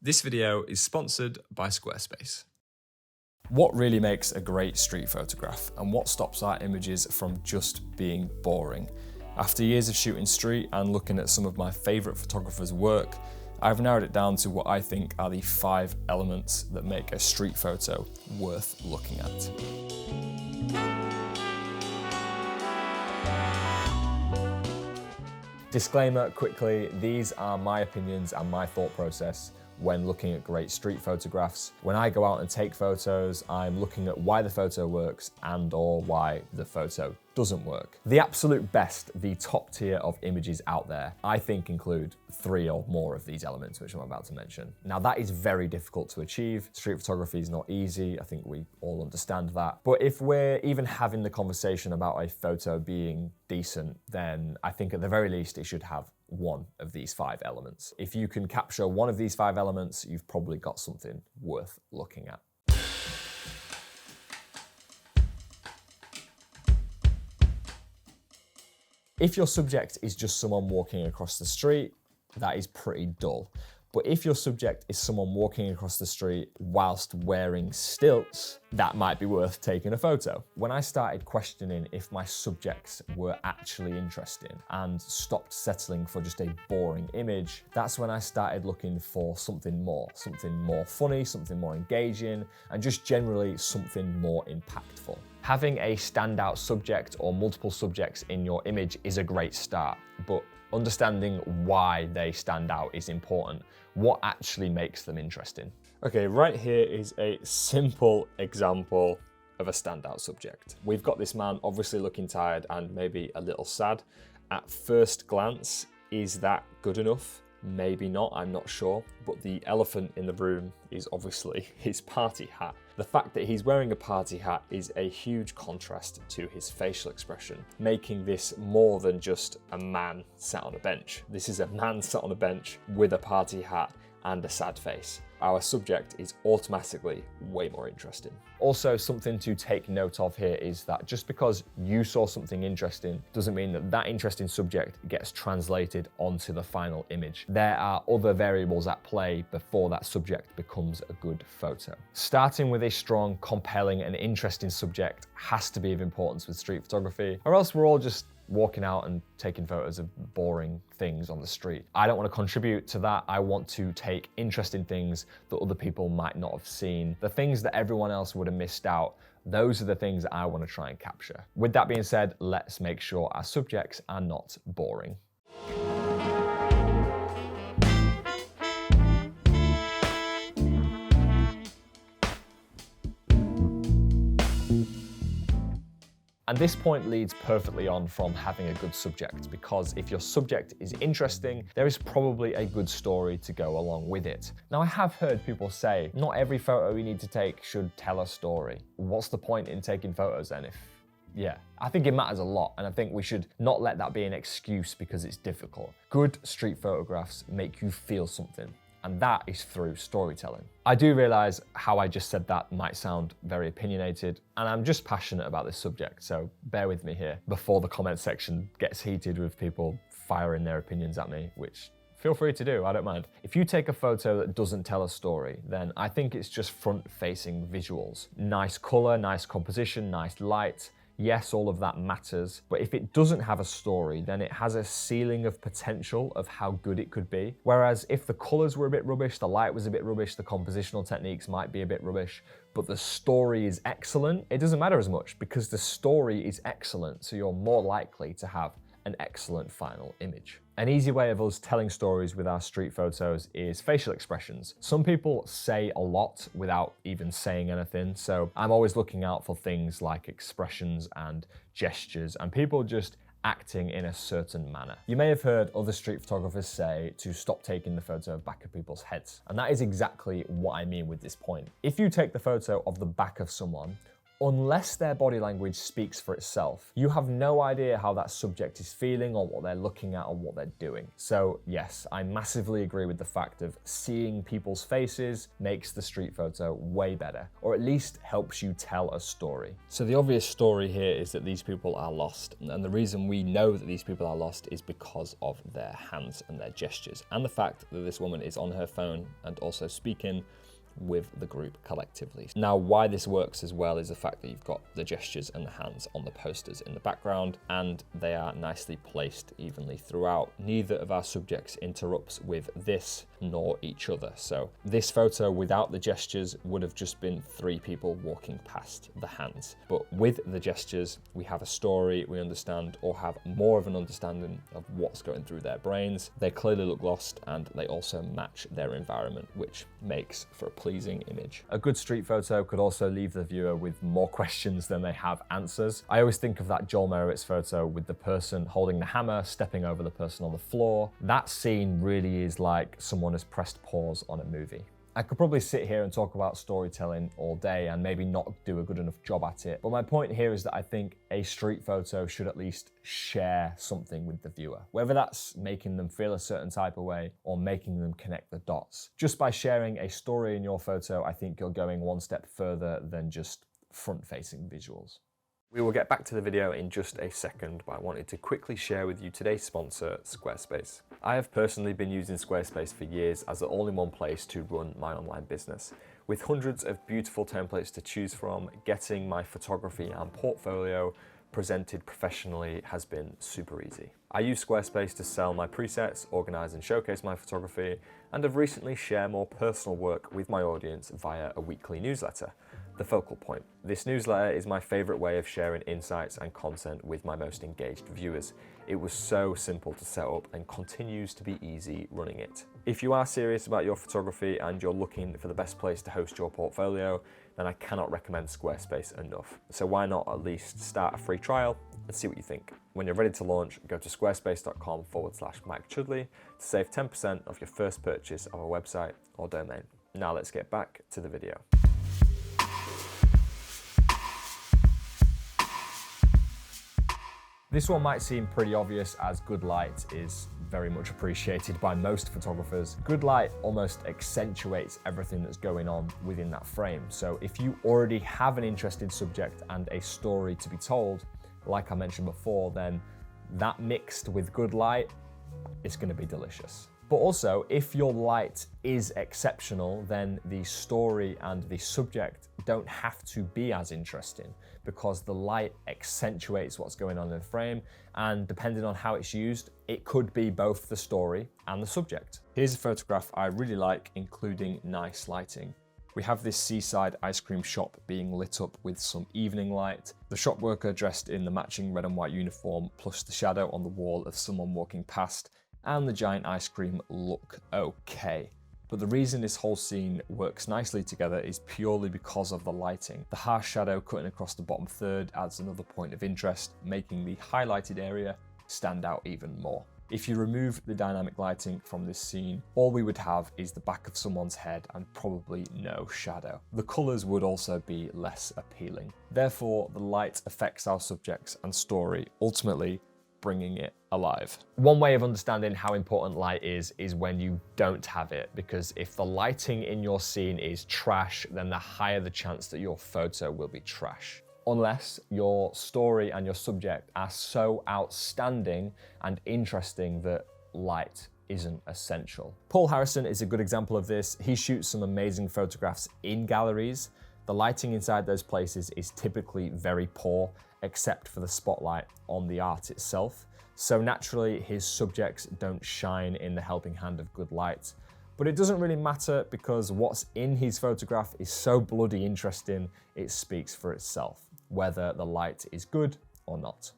This video is sponsored by Squarespace. What really makes a great street photograph, and what stops our images from just being boring? After years of shooting street and looking at some of my favourite photographers' work, I've narrowed it down to what I think are the 5 elements that make a street photo worth looking at. Disclaimer quickly, these are my opinions and my thought process when looking at great street photographs. When I go out and take photos, I'm looking at why the photo works and/or why the photo doesn't work. The absolute best, the top tier of images out there, I think include 3 or more of these elements, which I'm about to mention. Now that is very difficult to achieve. Street photography is not easy. I think we all understand that. But if we're even having the conversation about a photo being decent, then I think at the very least it should have one of these 5 elements. If you can capture one of these 5 elements, you've probably got something worth looking at. If your subject is just someone walking across the street, that is pretty dull. But if your subject is someone walking across the street whilst wearing stilts, that might be worth taking a photo. When I started questioning if my subjects were actually interesting and stopped settling for just a boring image, that's when I started looking for something more funny, something more engaging, and just generally something more impactful. Having a standout subject or multiple subjects in your image is a great start, but understanding why they stand out is important. What actually makes them interesting? Okay, right here is a simple example of a standout subject. We've got this man obviously looking tired and maybe a little sad. At first glance, is that good enough? Maybe not, I'm not sure, but the elephant in the room is obviously his party hat. The fact that he's wearing a party hat is a huge contrast to his facial expression, making this more than just a man sat on a bench. This is a man sat on a bench with a party hat and a sad face. Our subject is automatically way more interesting. Also, something to take note of here is that just because you saw something interesting doesn't mean that that interesting subject gets translated onto the final image. There are other variables at play before that subject becomes a good photo. Starting with a strong, compelling, and interesting subject has to be of importance with street photography, or else we're all just walking out and taking photos of boring things on the street. I don't want to contribute to that. I want to take interesting things that other people might not have seen. The things that everyone else would have missed out, those are the things that I want to try and capture. With that being said, let's make sure our subjects are not boring. And this point leads perfectly on from having a good subject, because if your subject is interesting, there is probably a good story to go along with it. Now, I have heard people say, not every photo you need to take should tell a story. What's the point in taking photos then if yeah, I think it matters a lot, and I think we should not let that be an excuse because it's difficult. Good street photographs make you feel something, and that is through storytelling. I do realize how I just said that might sound very opinionated, and I'm just passionate about this subject, so bear with me here before the comment section gets heated with people firing their opinions at me, which feel free to do, I don't mind. If you take a photo that doesn't tell a story, then I think it's just front-facing visuals. Nice color, nice composition, nice light. Yes, all of that matters, but if it doesn't have a story, then it has a ceiling of potential of how good it could be. Whereas if the colors were a bit rubbish, the light was a bit rubbish, the compositional techniques might be a bit rubbish, but the story is excellent, it doesn't matter as much because the story is excellent, so you're more likely to have an excellent final image. An easy way of us telling stories with our street photos is facial expressions. Some people say a lot without even saying anything, so I'm always looking out for things like expressions and gestures and people just acting in a certain manner. You may have heard other street photographers say to stop taking the photo of back of people's heads, and that is exactly what I mean with this point. If you take the photo of the back of someone, unless their body language speaks for itself, you have no idea how that subject is feeling or what they're looking at or what they're doing. So yes, I massively agree with the fact of seeing people's faces makes the street photo way better, or at least helps you tell a story. So the obvious story here is that these people are lost, and the reason we know that these people are lost is because of their hands and their gestures, and the fact that this woman is on her phone and also speaking with the group collectively. Now, why this works as well is the fact that you've got the gestures and the hands on the posters in the background, and they are nicely placed evenly throughout. Neither of our subjects interrupts with this nor each other. So this photo without the gestures would have just been 3 people walking past the hands. But with the gestures, we have a story, we understand or have more of an understanding of what's going through their brains. They clearly look lost and they also match their environment, which makes for a pleasing image. A good street photo could also leave the viewer with more questions than they have answers. I always think of that Joel Meyerowitz photo with the person holding the hammer, stepping over the person on the floor. That scene really is like someone has pressed pause on a movie. I could probably sit here and talk about storytelling all day and maybe not do a good enough job at it, but my point here is that I think a street photo should at least share something with the viewer, whether that's making them feel a certain type of way or making them connect the dots. Just by sharing a story in your photo, I think you're going one step further than just front-facing visuals. We will get back to the video in just a second, but I wanted to quickly share with you today's sponsor, Squarespace. I have personally been using Squarespace for years as the all-in-one place to run my online business. With hundreds of beautiful templates to choose from, getting my photography and portfolio presented professionally has been super easy. I use Squarespace to sell my presets, organize and showcase my photography, and have recently shared more personal work with my audience via a weekly newsletter, The Focal Point. This newsletter is my favorite way of sharing insights and content with my most engaged viewers. It was so simple to set up and continues to be easy running it. If you are serious about your photography and you're looking for the best place to host your portfolio, then I cannot recommend Squarespace enough. So why not at least start a free trial and see what you think. When you're ready to launch, go to squarespace.com/Mike Chudley to save 10% off your first purchase of a website or domain. Now let's get back to the video. This one might seem pretty obvious as good light is very much appreciated by most photographers. Good light almost accentuates everything that's going on within that frame. So if you already have an interested subject and a story to be told, like I mentioned before, then that mixed with good light is going to be delicious. But also, if your light is exceptional, then the story and the subject don't have to be as interesting because the light accentuates what's going on in the frame, and depending on how it's used, it could be both the story and the subject. Here's a photograph I really like, including nice lighting. We have this seaside ice cream shop being lit up with some evening light, the shop worker dressed in the matching red and white uniform, plus the shadow on the wall of someone walking past, and the giant ice cream look okay. But the reason this whole scene works nicely together is purely because of the lighting. The harsh shadow cutting across the bottom third adds another point of interest, making the highlighted area stand out even more. If you remove the dynamic lighting from this scene, all we would have is the back of someone's head and probably no shadow. The colours would also be less appealing. Therefore, the light affects our subjects and story, ultimately bringing it alive. One way of understanding how important light is when you don't have it, because if the lighting in your scene is trash, then the higher the chance that your photo will be trash. Unless your story and your subject are so outstanding and interesting that light isn't essential. Paul Harrison is a good example of this. He shoots some amazing photographs in galleries. The lighting inside those places is typically very poor, except for the spotlight on the art itself. So naturally, his subjects don't shine in the helping hand of good light. But it doesn't really matter because what's in his photograph is so bloody interesting, it speaks for itself, whether the light is good or not.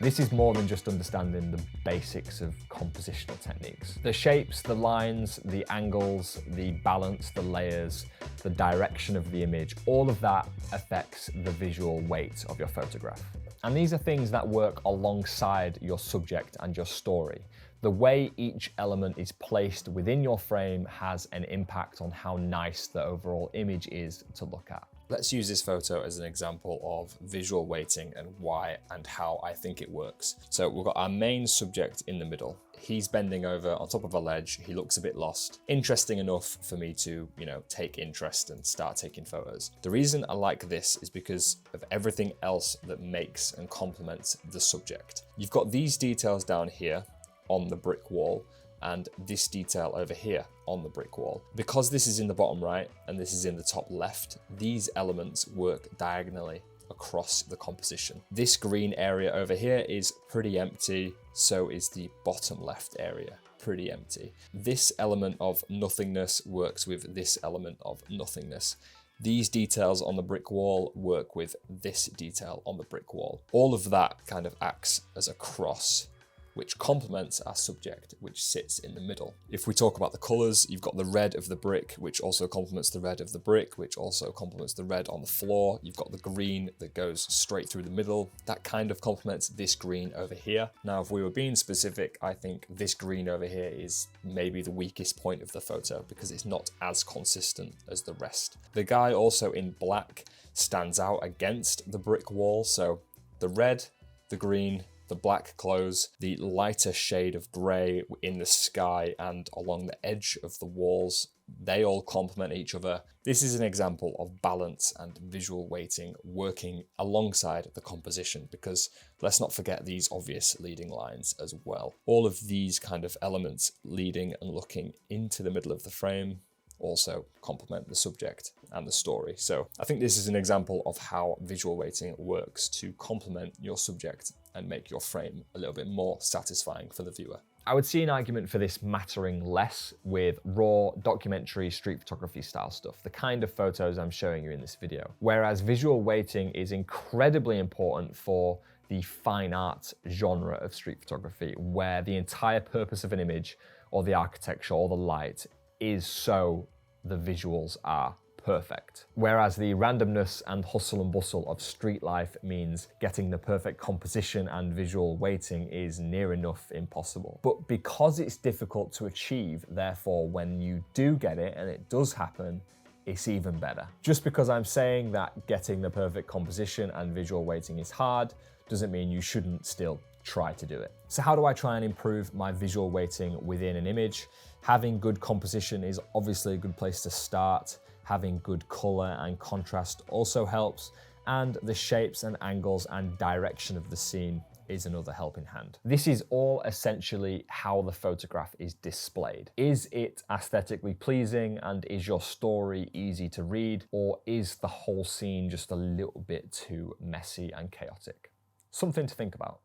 This is more than just understanding the basics of compositional techniques. The shapes, the lines, the angles, the balance, the layers, the direction of the image, all of that affects the visual weight of your photograph. And these are things that work alongside your subject and your story. The way each element is placed within your frame has an impact on how nice the overall image is to look at. Let's use this photo as an example of visual weighting and why and how I think it works. So we've got our main subject in the middle. He's bending over on top of a ledge. He looks a bit lost. Interesting enough for me to, take interest and start taking photos. The reason I like this is because of everything else that makes and complements the subject. You've got these details down here on the brick wall and this detail over here on the brick wall. Because this is in the bottom right and this is in the top left, these elements work diagonally across the composition. This green area over here is pretty empty, so is the bottom left area, pretty empty. This element of nothingness works with this element of nothingness. These details on the brick wall work with this detail on the brick wall. All of that kind of acts as a cross, which complements our subject, which sits in the middle. If we talk about the colors, you've got the red of the brick, which also complements the red of the brick, which also complements the red on the floor. You've got the green that goes straight through the middle. That kind of complements this green over here. Now, if we were being specific, I think this green over here is maybe the weakest point of the photo because it's not as consistent as the rest. The guy also in black stands out against the brick wall. So the red, the green, the black clothes, the lighter shade of grey in the sky and along the edge of the walls, they all complement each other. This is an example of balance and visual weighting working alongside the composition, because let's not forget these obvious leading lines as well. All of these kind of elements leading and looking into the middle of the frame also complement the subject and the story. So I think this is an example of how visual weighting works to complement your subject and make your frame a little bit more satisfying for the viewer. I would see an argument for this mattering less with raw documentary street photography style stuff, the kind of photos I'm showing you in this video. Whereas visual weighting is incredibly important for the fine art genre of street photography, where the entire purpose of an image or the architecture or the light is so the visuals are perfect. Whereas the randomness and hustle and bustle of street life means getting the perfect composition and visual weighting is near enough impossible. But because it's difficult to achieve, therefore when you do get it and it does happen, it's even better. Just because I'm saying that getting the perfect composition and visual weighting is hard, doesn't mean you shouldn't still try to do it. So how do I try and improve my visual weighting within an image? Having good composition is obviously a good place to start. Having good color and contrast also helps. And the shapes and angles and direction of the scene is another helping hand. This is all essentially how the photograph is displayed. Is it aesthetically pleasing and is your story easy to read, or is the whole scene just a little bit too messy and chaotic? Something to think about.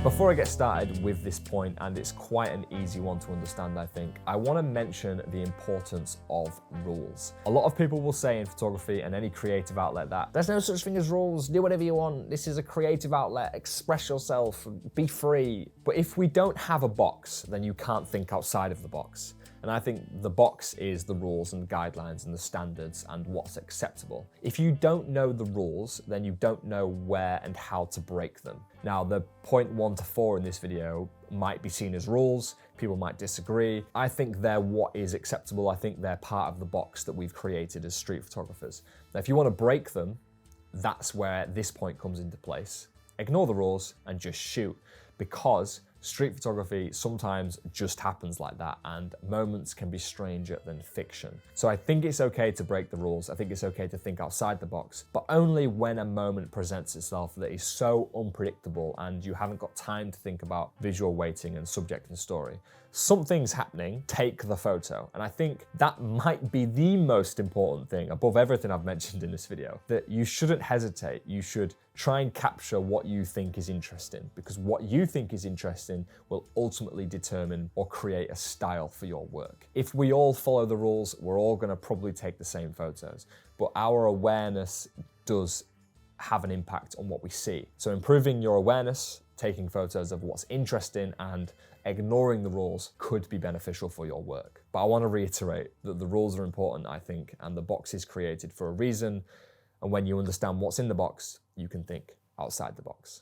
Before I get started with this point, and it's quite an easy one to understand, I think, I want to mention the importance of rules. A lot of people will say in photography and any creative outlet that there's no such thing as rules, do whatever you want, this is a creative outlet, express yourself, be free. But if we don't have a box, then you can't think outside of the box. And I think the box is the rules and guidelines and the standards and what's acceptable. If you don't know the rules, then you don't know where and how to break them. Now, the point 1 to 4 in this video might be seen as rules. People might disagree. I think they're what is acceptable. I think they're part of the box that we've created as street photographers. Now, if you want to break them, that's where this point comes into place. Ignore the rules and just shoot, because street photography sometimes just happens like that, and moments can be stranger than fiction. So I think it's okay to break the rules. I think it's okay to think outside the box, but only when a moment presents itself that is so unpredictable and you haven't got time to think about visual weighting and subject and story. something's happening, take the photo. And I think that might be the most important thing above everything I've mentioned in this video, that you shouldn't hesitate. You should try and capture what you think is interesting, because what you think is interesting will ultimately determine or create a style for your work. If we all follow the rules, we're all gonna probably take the same photos, but our awareness does have an impact on what we see. So improving your awareness, taking photos of what's interesting and ignoring the rules could be beneficial for your work. But I want to reiterate that the rules are important, I think, and the box is created for a reason. And when you understand what's in the box, you can think outside the box.